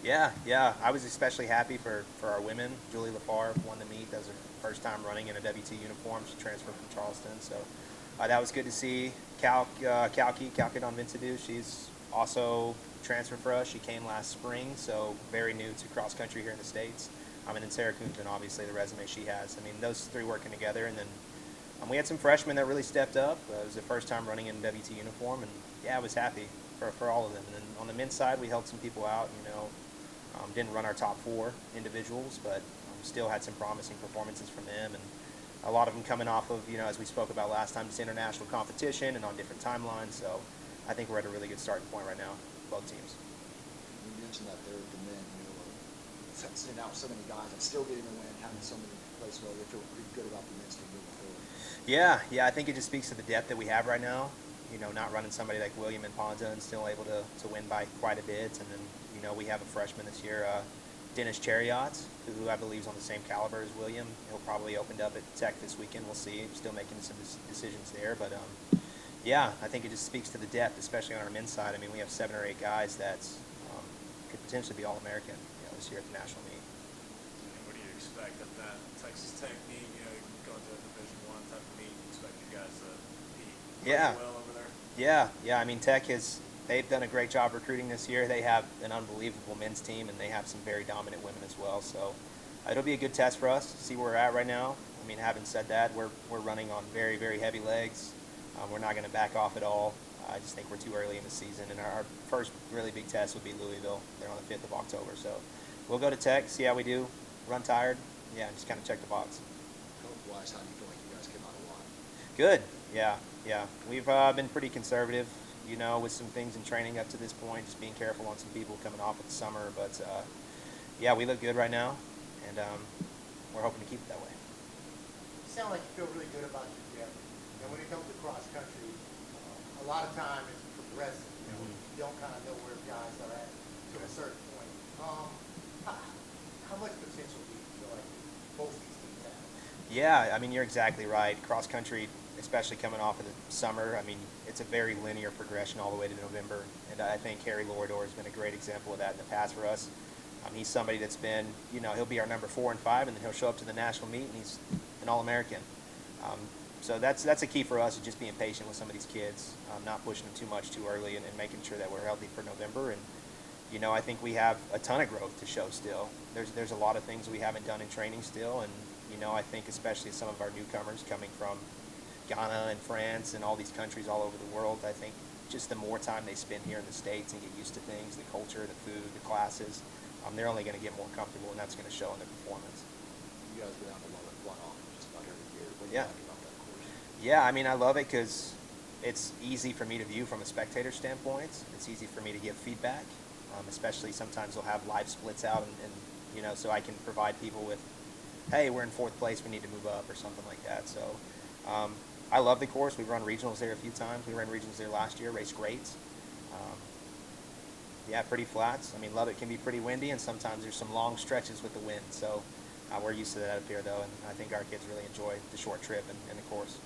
Yeah. I was especially happy for our women. Julie LaFar won the meet. That was her first time running in a WT uniform. She transferred from Charleston, so that was good to see. Calkid on Vincidu. She's also transferred for us. She came last spring, so very new to cross country here in the States. And then Sarah Coonton, obviously the resume she has. I mean, those three working together, and then we had some freshmen that really stepped up. It was the first time running in WT uniform, and yeah, I was happy for all of them. And then on the men's side, we helped some people out. Didn't run our top four individuals, but still had some promising performances from them, and a lot of them coming off of, as we spoke about last time, just international competition and on different timelines. So I think we're at a really good starting point right now, both teams. You mentioned that there with the men, sitting out so many guys and still getting a win, having so many plays well. They feel pretty good about the men's team moving forward. Yeah, I think it just speaks to the depth that we have right now. Not running somebody like William and Ponza and still able to win by quite a bit. And then, we have a freshman this year, Dennis Chariot, who I believe is on the same caliber as William. He'll probably opened up at Tech this weekend. We'll see. Still making some decisions there. But, yeah, I think it just speaks to the depth, especially on our men's side. I mean, we have 7 or 8 guys that could potentially be All-American this year at the national meet. What do you expect at that Texas Tech meet? Going to a Division I type of meet, you expect you guys to compete Yeah. well over there? Yeah. I mean, they've done a great job recruiting this year. They have an unbelievable men's team, and they have some very dominant women as well. So it'll be a good test for us to see where we're at right now. I mean, having said that, we're running on very, very heavy legs. We're not going to back off at all. I just think we're too early in the season, and our first really big test would be Louisville. They're on the 5th of October. So we'll go to Tech, see how we do, run tired, just kind of check the box. Health-wise, how do you feel like you guys came out a lot? Good, yeah. We've been pretty conservative, with some things in training up to this point, just being careful on some people coming off of the summer. But, yeah, we look good right now, and we're hoping to keep it that way. You sound like you feel really good about your depth. And when it comes to cross country, a lot of time it's progressive. You don't kind of know where guys are at to a certain point. How much potential do you feel like both these teams have? Yeah, I mean, you're exactly right. Cross country, especially coming off of the summer, I mean, it's a very linear progression all the way to November. And I think Harry Loridor has been a great example of that in the past for us. He's somebody that's been, he'll be our number 4 and 5, and then he'll show up to the national meet, and he's an All-American. So that's a key for us, is just being patient with some of these kids, not pushing them too much too early, and making sure that we're healthy for November. And I think we have a ton of growth to show still. There's a lot of things we haven't done in training still, and I think especially some of our newcomers coming from Ghana and France and all these countries all over the world, I think just the more time they spend here in the States and get used to things, the culture, the food, the classes, they're only going to get more comfortable, and that's going to show in their performance. You guys go down to one off just about every year. What do you Yeah. like about that course? Yeah, I mean, I love it because it's easy for me to view from a spectator standpoint. It's easy for me to give feedback, especially sometimes they'll have live splits out, and so I can provide people with, hey, we're in 4th place, we need to move up, or something like that. So I love the course. We've run regionals there a few times. We ran regionals there last year, raced greats. Yeah, pretty flats. I mean, love it. Can be pretty windy, and sometimes there's some long stretches with the wind. So we're used to that up here, though, and I think our kids really enjoy the short trip and the course.